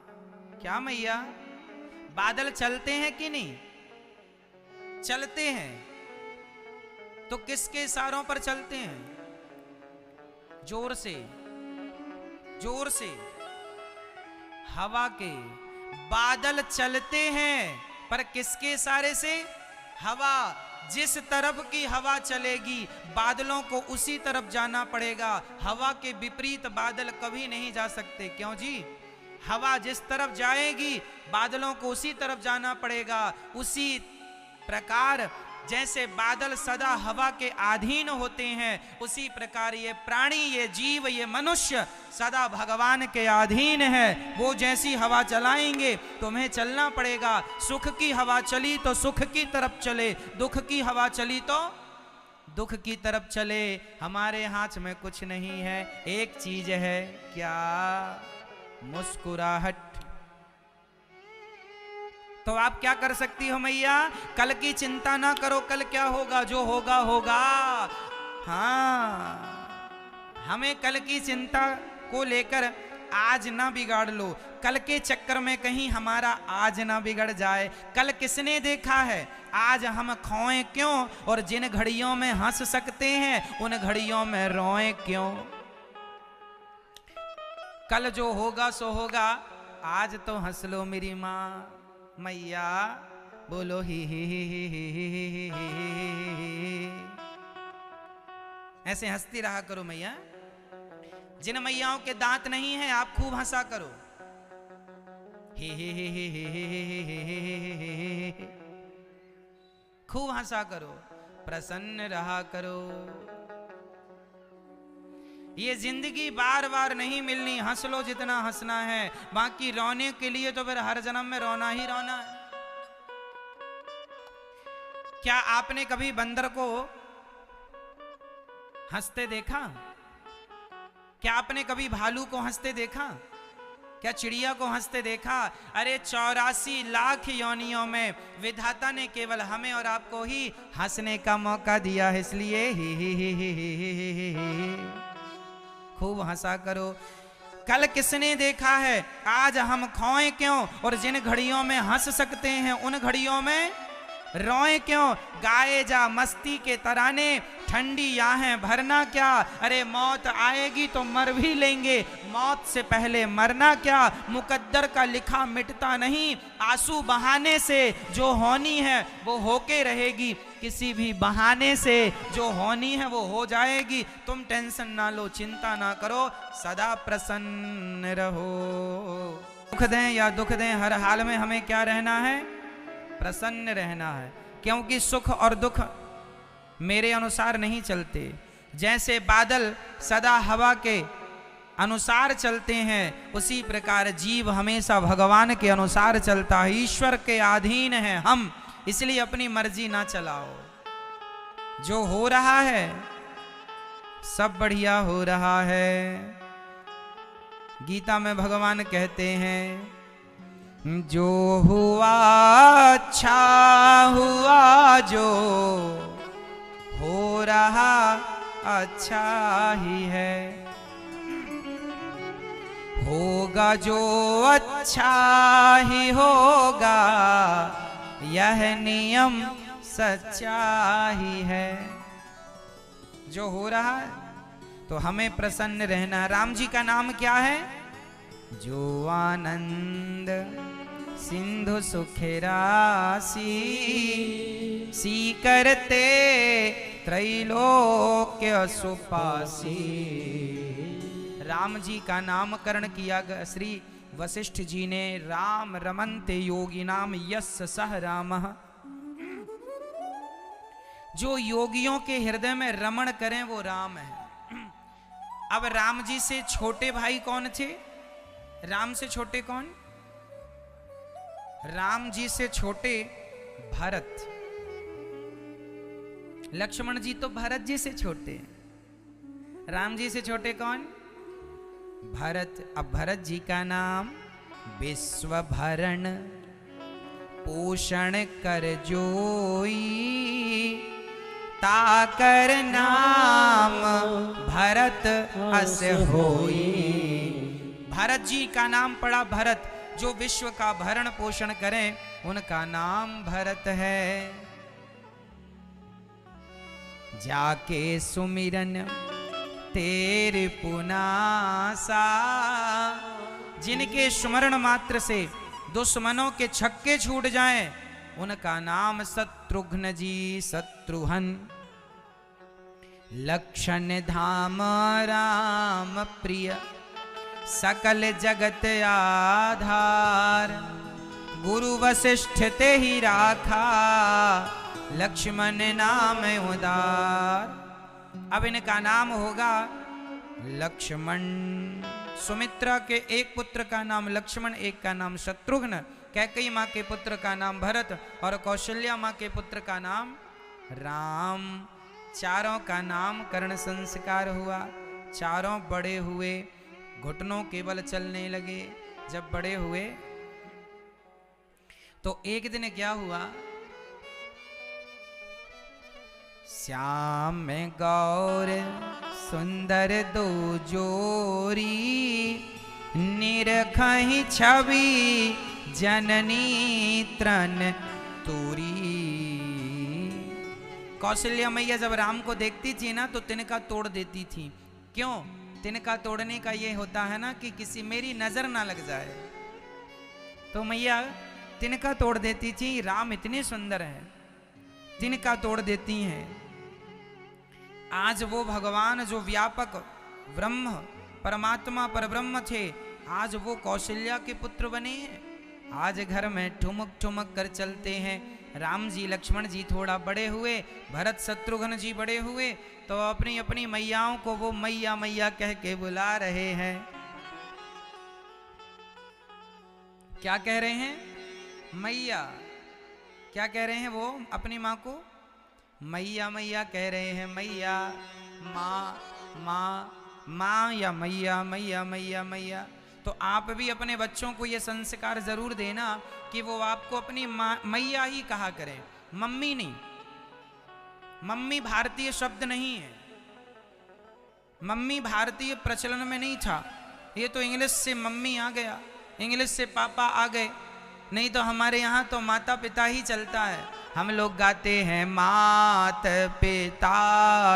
क्या मैया, बादल चलते हैं कि नहीं? चलते हैं। तो किसके इशारों पर चलते हैं? जोर से, जोर से। हवा के। बादल चलते हैं, पर किसके इशारे से? हवा। जिस तरफ की हवा चलेगी, बादलों को उसी तरफ जाना पड़ेगा। हवा के विपरीत बादल कभी नहीं जा सकते। क्यों जी? हवा जिस तरफ जाएगी, बादलों को उसी तरफ जाना पड़ेगा। उसी प्रकार जैसे बादल सदा हवा के अधीन होते हैं, उसी प्रकार ये प्राणी, ये जीव, ये मनुष्य सदा भगवान के अधीन है। वो जैसी हवा चलाएंगे तुम्हें चलना पड़ेगा। सुख की हवा चली तो सुख की तरफ चले, दुख की हवा चली तो दुख की तरफ चले। हमारे हाथ में कुछ नहीं है। एक चीज है, क्या? मुस्कुराहट। तो आप क्या कर सकती हो मैया? कल की चिंता ना करो, कल क्या होगा, जो होगा होगा। हाँ, हमें कल की चिंता को लेकर आज ना बिगाड़ लो। कल के चक्कर में कहीं हमारा आज ना बिगड़ जाए। कल किसने देखा है? आज हम खोएं क्यों? और जिन घड़ियों में हंस सकते हैं, उन घड़ियों में रोएं क्यों? कल जो होगा सो होगा, आज तो हंस लो मेरी माँ। मैया बोलो ही। ऐसे हंसती रहा करो मैया। जिन मैयाओं के दांत नहीं है, आप खूब हंसा करो। खूब हंसा करो, प्रसन्न रहा करो। ये जिंदगी बार बार नहीं मिलनी। हंस लो जितना हंसना है, बाकी रोने के लिए तो फिर हर जन्म में रोना ही रोना है। क्या आपने कभी बंदर को हंसते देखा? क्या आपने कभी भालू को हंसते देखा? क्या चिड़िया को हंसते देखा? अरे 84 लाख योनियों में विधाता ने केवल हमें और आपको ही हंसने का मौका दिया है, इसलिए खूब हंसा करो। कल किसने देखा है? आज हम खोएं क्यों? और जिन घड़ियों में हंस सकते हैं, उन घड़ियों में रोएं क्यों? गाए जा मस्ती के तराने, ठंडी आहें भरना क्या, अरे मौत आएगी तो मर भी लेंगे, मौत से पहले मरना क्या, मुकद्दर का लिखा मिटता नहीं, आंसू बहाने से जो होनी है वो होके रहेगी, किसी भी बहाने से जो होनी है वो हो जाएगी, तुम टेंशन ना लो, चिंता ना करो, सदा प्रसन्न रहो। सुख दें या दुख दें, हर हाल में हमें क्या रहना है, प्रसन्न रहना है, क्योंकि सुख और दुख मेरे अनुसार नहीं चलते। जैसे बादल सदा हवा के अनुसार चलते हैं, उसी प्रकार जीव हमेशा भगवान के अनुसार चलता है, ईश्वर के अधीन है हम, इसलिए अपनी मर्जी ना चलाओ। जो हो रहा है सब बढ़िया हो रहा है। गीता में भगवान कहते हैं, जो हुआ अच्छा हुआ, जो हो रहा अच्छा ही है, होगा जो अच्छा ही होगा, यह नियम सच्चा ही है। जो हो रहा है तो हमें प्रसन्न रहना। राम जी का नाम क्या है, जो आनंद सिंधु सुखरासी, सी करते त्रैलोक्य सुपासी। राम जी का नामकरण किया गया श्री वशिष्ठ जी ने, राम रमन्ते योगी नाम यस्य सह रामः। जो योगियों के हृदय में रमण करें वो राम है। अब राम जी से छोटे भाई कौन थे, राम से छोटे कौन, राम जी से छोटे भरत, लक्ष्मण जी तो भरत जी से छोटे, राम जी से छोटे कौन, भरत। अब भरत जी का नाम विश्व भरण पोषण कर जोई, ताकर नाम भरत अस होई। भरत जी का नाम पड़ा भरत, जो विश्व का भरण पोषण करें उनका नाम भरत है। जाके सुमिरन तेरे पुनासा, जिनके स्मरण मात्र से दुश्मनों के छक्के छूट जाएं, उनका नाम शत्रुघ्न जी शत्रुघ्न। लक्षण धाम राम प्रिय सकल जगत आधार, गुरु वशिष्ठ ते ही राखा लक्ष्मण नाम उदार। अब इनका नाम होगा लक्ष्मण। सुमित्रा के एक पुत्र का नाम लक्ष्मण, एक का नाम शत्रुघ्न, कैकेयी माँ के पुत्र का नाम भरत और कौशल्या माँ के पुत्र का नाम राम। चारों का नामकरण संस्कार हुआ, चारों बड़े हुए, घुटनों के बल चलने लगे। जब बड़े हुए तो एक दिन क्या हुआ, श्याम गौर सुंदर दो जोरी, निरखहि छवि जननी तृण तूरी। कौशल्या मैया जब राम को देखती थी ना तो तिनका तोड़ देती थी। क्यों? तिनका तोड़ने का ये होता है ना कि किसी मेरी नजर ना लग जाए, तो मैया तिनका तोड़ देती थी। राम इतने सुंदर हैं, तिनका तोड़ देती हैं। आज वो भगवान जो व्यापक ब्रह्म परमात्मा पर ब्रह्म थे, आज वो कौशल्या के पुत्र बने हैं। आज घर में ठुमक ठुमक कर चलते हैं। राम जी लक्ष्मण जी थोड़ा बड़े हुए, भरत शत्रुघ्न जी बड़े हुए, तो अपनी अपनी मैयाओं को वो मैया मैया कह के बुला रहे हैं। क्या कह रहे हैं? मैया। क्या कह रहे हैं वो अपनी माँ को? मैया मैया कह रहे हैं। मैया, माँ, माँ, माँ या मैया, मैया मैया मैया। तो आप भी अपने बच्चों को ये संस्कार जरूर देना कि वो आपको अपनी मैया ही कहा करें, मम्मी नहीं। मम्मी भारतीय शब्द नहीं है, मम्मी भारतीय प्रचलन में नहीं था। ये तो इंग्लिश से मम्मी आ गया, इंग्लिश से पापा आ गए, नहीं तो हमारे यहाँ तो माता पिता ही चलता है। हम लोग गाते हैं मात पिता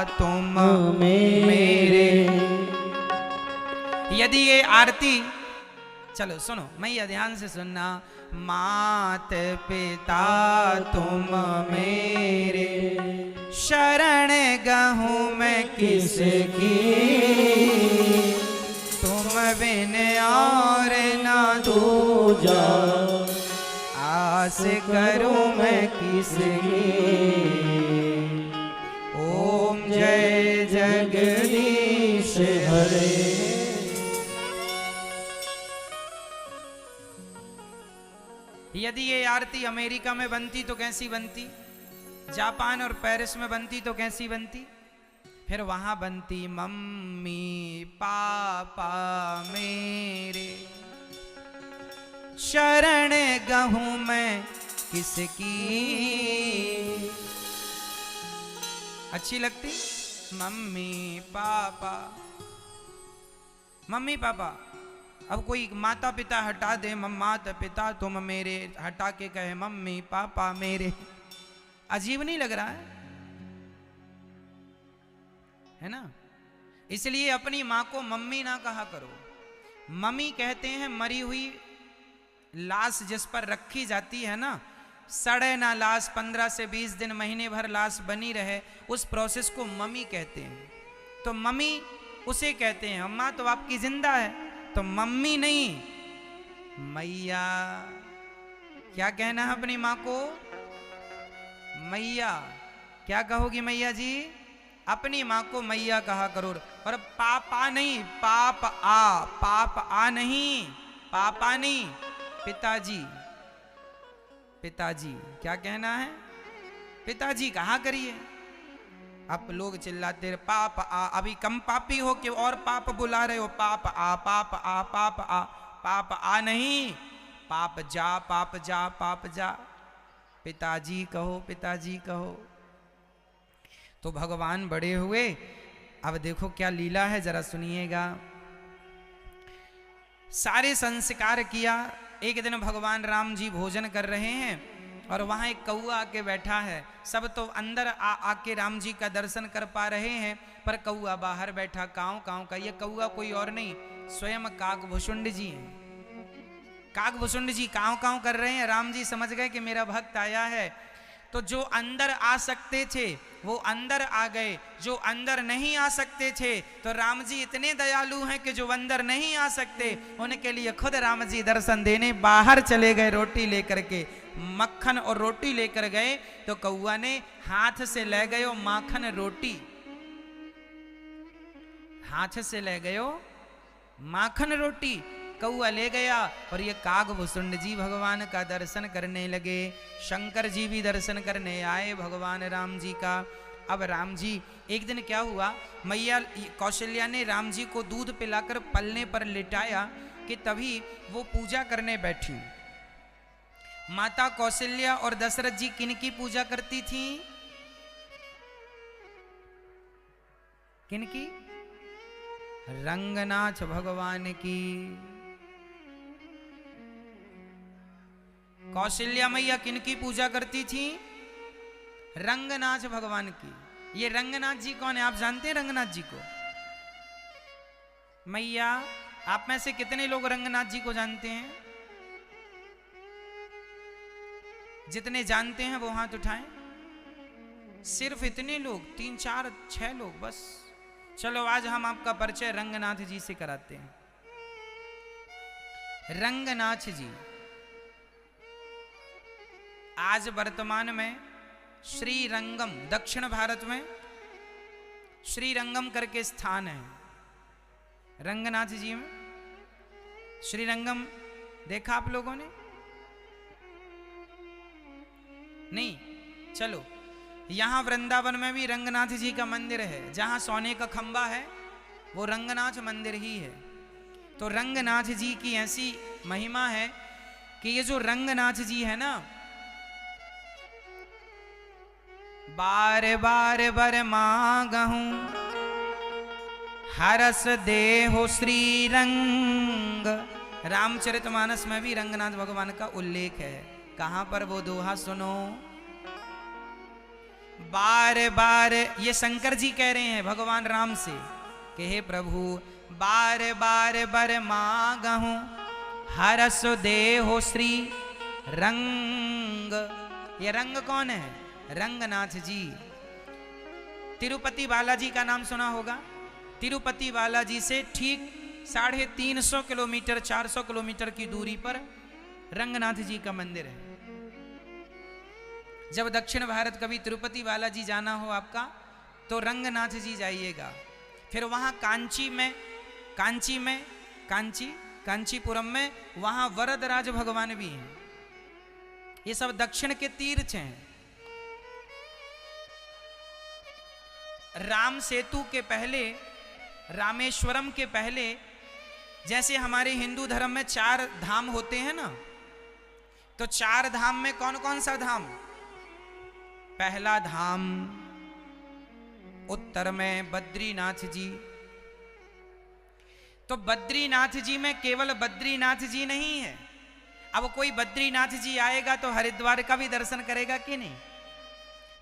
तुम मेरे। यदि ये आरती, चलो सुनो मैया ध्यान से सुनना, मात पिता तुम मेरे, शरण गहूं मैं किसकी, तुम बिन और ना दूजा, आस करूं मैं किसकी। ओम जय जगदीश हरे। यदि ये आरती अमेरिका में बनती तो कैसी बनती, जापान और पेरिस में बनती तो कैसी बनती, फिर वहां बनती मम्मी पापा मेरे, शरण गहूं मैं किसकी। अच्छी लगती मम्मी पापा। मम्मी पापा, अब कोई माता पिता हटा दे, माता पिता तुम मेरे, हटा के कहे मम्मी पापा मेरे, अजीब नहीं लग रहा है ना। इसलिए अपनी माँ को मम्मी ना कहा करो। मम्मी कहते हैं मरी हुई लाश जिस पर रखी जाती है ना, सड़े ना लाश, 15 से 20 दिन महीने भर लाश बनी रहे, उस प्रोसेस को मम्मी कहते हैं। तो मम्मी उसे कहते हैं। अम्मा तो आपकी जिंदा है, तो मम्मी नहीं मैया। क्या कहना है अपनी माँ को, मैया। क्या कहोगी मैया जी, अपनी माँ को मैया कहा करो। और पापा नहीं, पाप आ नहीं, पापा नहीं, पिताजी। पिताजी क्या कहना है, पिताजी कहा करिए। आप लोग चिल्लाते रहे पाप आ, अभी कम पापी हो कि और पाप बुला रहे हो, पाप आ पाप आ पाप आ, पाप आ नहीं, पाप जा पाप जा पाप जा, पिताजी कहो पिताजी कहो। तो भगवान बड़े हुए। अब देखो क्या लीला है, जरा सुनिएगा। सारे संस्कार किया। एक दिन भगवान राम जी भोजन कर रहे हैं और वहां एक कौआ आके बैठा है। सब तो अंदर आके राम जी का दर्शन कर पा रहे हैं, पर कौआ बाहर बैठा काव काव का। ये कौआ कोई और नहीं, स्वयं काकभुषुंड जी हैं। काकभुषुंड जी काव काव कर रहे हैं। राम जी समझ गए कि मेरा भक्त आया है, तो जो अंदर आ सकते थे वो अंदर आ गए, जो अंदर नहीं आ सकते थे तो राम जी इतने दयालु हैं कि जो अंदर नहीं आ सकते उनके लिए खुद राम जी दर्शन देने बाहर चले गए। रोटी लेकर के, मक्खन और रोटी लेकर गए, तो कौआ ने हाथ से ले गयो माखन रोटी, हाथ से ले गयो माखन रोटी, कौआ ले गया। और ये काकभुषुंड जी भगवान का दर्शन करने लगे। शंकर जी भी दर्शन करने आए भगवान राम जी का। अब राम जी, एक दिन क्या हुआ, मैया कौशल्या ने राम जी को दूध पिलाकर पलने पर लिटाया कि तभी वो पूजा करने बैठी। माता कौशल्या और दशरथ जी किन की पूजा करती थी, किन की, रंगनाथ भगवान की। कौशल्या मैया किन की पूजा करती थी, रंगनाथ भगवान की। ये रंगनाथ जी कौन है, आप जानते हैं रंगनाथ जी को? मैया, आप में से कितने लोग रंगनाथ जी को जानते हैं? जितने जानते हैं वो हाथ उठाएं। सिर्फ इतने लोग, 3 4 6 लोग बस। चलो आज हम आपका परिचय रंगनाथ जी से कराते हैं। रंगनाथ जी आज वर्तमान में श्रीरंगम, दक्षिण भारत में श्रीरंगम करके स्थान है रंगनाथ जी में। श्रीरंगम देखा आप लोगों ने? नहीं, चलो यहां वृंदावन में भी रंगनाथ जी का मंदिर है। जहां सोने का खंबा है वो रंगनाथ मंदिर ही है। तो रंगनाथ जी की ऐसी महिमा है कि ये जो रंगनाथ जी है ना, बार बार बर मांगहूं हरस देहो श्री रंग। रामचरितमानस में भी रंगनाथ भगवान का उल्लेख है। कहां पर वो दोहा सुनो, बार बार ये शंकर जी कह रहे हैं भगवान राम से कि हे प्रभु बार बार बर मांगहूं हरस देहो श्री रंग। ये रंग कौन है? रंगनाथ जी। तिरुपति बालाजी का नाम सुना होगा। तिरुपति बालाजी से ठीक 350 किलोमीटर 400 किलोमीटर की दूरी पर रंगनाथ जी का मंदिर है। जब दक्षिण भारत कभी तिरुपति बालाजी जाना हो आपका तो रंगनाथ जी जाइएगा। फिर वहां कांचीपुरम में वहां वरदराज भगवान भी हैं। ये सब दक्षिण के तीर्थ हैं। राम सेतु के पहले, रामेश्वरम के पहले, जैसे हमारे हिंदू धर्म में 4 धाम होते हैं ना, तो 4 धाम में कौन कौन सा धाम? पहला धाम उत्तर में बद्रीनाथ जी। तो बद्रीनाथ जी में केवल बद्रीनाथ जी नहीं है। अब कोई बद्रीनाथ जी आएगा तो हरिद्वार का भी दर्शन करेगा कि नहीं?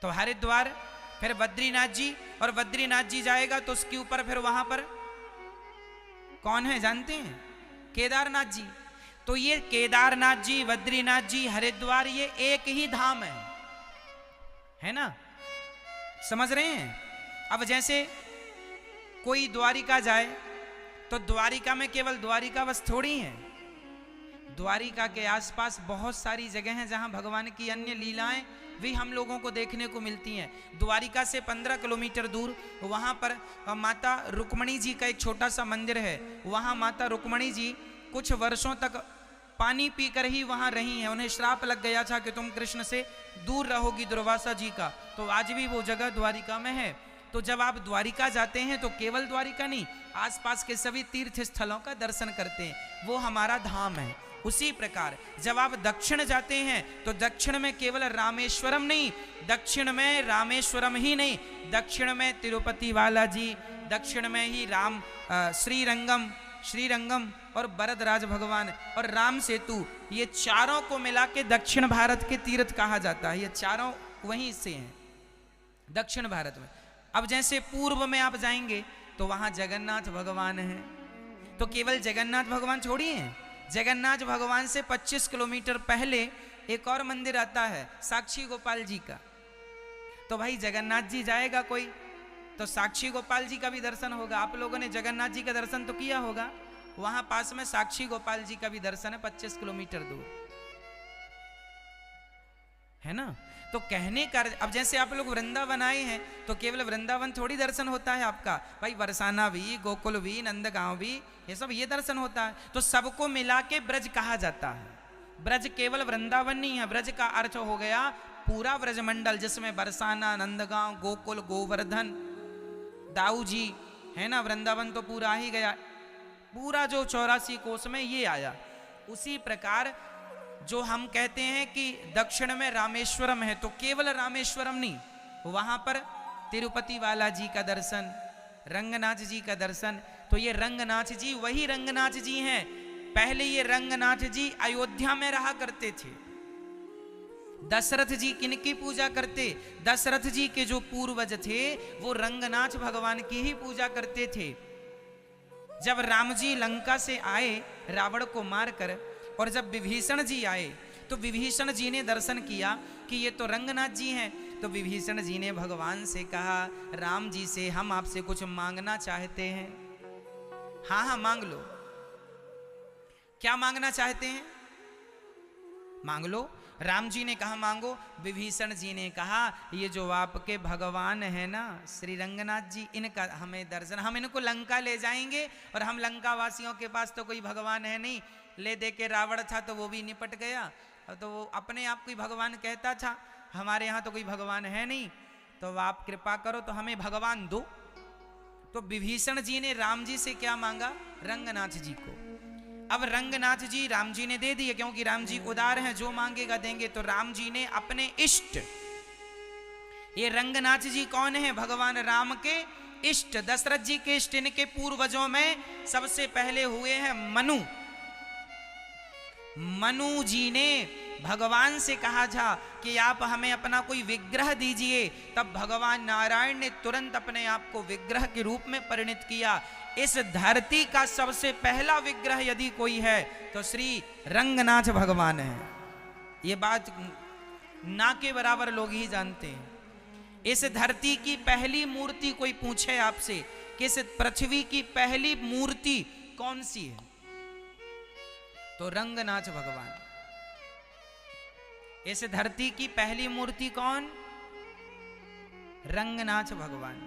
तो हरिद्वार, फिर बद्रीनाथ जी, और बद्रीनाथ जी जाएगा तो उसके ऊपर फिर वहां पर कौन है जानते हैं? केदारनाथ जी। तो ये केदारनाथ जी, बद्रीनाथ जी, हरिद्वार, ये एक ही धाम है ना? समझ रहे हैं? अब जैसे कोई द्वारिका जाए तो द्वारिका में केवल द्वारिका बस थोड़ी है। द्वारिका के आसपास बहुत सारी जगह हैं जहां भगवान की अन्य लीलाएं भी हम लोगों को देखने को मिलती हैं। द्वारिका से 15 किलोमीटर दूर वहां पर माता रुक्मणी जी का एक छोटा सा मंदिर है। वहां माता रुक्मणी जी कुछ वर्षों तक पानी पीकर ही वहां रही हैं। उन्हें श्राप लग गया था कि तुम कृष्ण से दूर रहोगी, दुर्वासा जी का। तो आज भी वो जगह द्वारिका में है। तो जब आप द्वारिका जाते हैं तो केवल द्वारिका नहीं, आसपास के सभी तीर्थ स्थलों का दर्शन करते हैं। वो हमारा धाम है। उसी प्रकार जब आप दक्षिण जाते हैं तो दक्षिण में केवल रामेश्वरम नहीं, दक्षिण में रामेश्वरम ही नहीं, दक्षिण में तिरुपति बालाजी, दक्षिण में ही राम श्रीरंगम और वरदराज भगवान और राम सेतु, ये चारों को मिला के दक्षिण भारत के तीर्थ कहा जाता है। ये चारों वहीं से हैं दक्षिण भारत में। अब जैसे पूर्व में आप जाएंगे तो वहां जगन्नाथ भगवान हैं। तो केवल जगन्नाथ भगवान छोड़िए, जगन्नाथ भगवान से 25 किलोमीटर पहले एक और मंदिर आता है साक्षी गोपाल जी का। तो भाई जगन्नाथ जी जाएगा कोई तो साक्षी गोपाल जी का भी दर्शन होगा। आप लोगों ने जगन्नाथ जी का दर्शन तो किया होगा। वहां पास में साक्षी गोपाल जी का भी दर्शन है 25 किलोमीटर दूर, है ना? तो कहने का अब जैसे आप लोग वृंदावन आए हैं तो केवल वृंदावन थोड़ी दर्शन होता है आपका, भाई बरसाना भी, गोकुल भी, नंदगांव भी, ये सब ये दर्शन होता है। तो सबको मिला के ब्रज कहा जाता है। ब्रज केवल वृंदावन नहीं है, ब्रज का अर्थ हो गया पूरा ब्रजमंडल, जिसमें बरसाना, नंदगांव, गोकुल, गोवर्धन, दाऊ जी, है ना? वृंदावन तो पूरा ही गया, पूरा जो 84 कोस में ये आया। उसी प्रकार जो हम कहते हैं कि दक्षिण में रामेश्वरम है, तो केवल रामेश्वरम नहीं, वहां पर तिरुपति बालाजी का दर्शन, रंगनाथ जी का दर्शन। तो ये रंगनाथ जी वही रंगनाथ जी हैं। पहले ये रंगनाथ जी अयोध्या में रहा करते थे। दशरथ जी किनकी पूजा करते? दशरथ जी के जो पूर्वज थे वो रंगनाथ भगवान की ही पूजा करते थे। जब राम जी लंका से आए रावण को मारकर, और जब विभीषण जी आए तो विभीषण जी ने दर्शन किया कि ये तो रंगनाथ जी हैं। तो विभीषण जी ने भगवान से कहा, राम जी से हम आपसे कुछ मांगना चाहते हैं। हाँ हाँ मांग लो। क्या मांगना चाहते हैं? मांग लो। राम जी ने कहा मांगो। विभीषण जी ने कहा ये जो आपके भगवान है ना श्री रंगनाथ जी, इनका हमें दर्शन, हम इनको लंका ले जाएंगे, और हम लंका वासियों के पास तो कोई भगवान है नहीं। ले दे के रावण था तो वो भी निपट गया, तो वो अपने आप कोई भगवान कहता था, हमारे यहाँ तो कोई भगवान है नहीं, तो आप कृपा करो तो हमें भगवान दो। तो विभीषण जी ने राम जी से क्या मांगा? रंगनाथ जी को। अब रंगनाथ जी राम जी ने दे दिए, क्योंकि राम जी उदार हैं, जो मांगेगा देंगे। तो राम जी ने अपने इष्ट, ये रंगनाथ जी कौन है? भगवान राम के इष्ट, दशरथ जी के इष्ट। इनके पूर्वजों में सबसे पहले हुए हैं मनु। मनु जी ने भगवान से कहा था कि आप हमें अपना कोई विग्रह दीजिए, तब भगवान नारायण ने तुरंत अपने आप को विग्रह के रूप में परिणित किया। इस धरती का सबसे पहला विग्रह यदि कोई है तो श्री रंगनाथ भगवान है। ये बात ना के बराबर लोग ही जानते हैं। इस धरती की पहली मूर्ति कोई पूछे आपसे कि इस पृथ्वी की पहली मूर्ति कौन सी है, तो रंगनाथ भगवान। इस धरती की पहली मूर्ति कौन? रंगनाथ भगवान।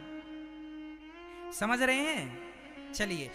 समझ रहे हैं? चलिए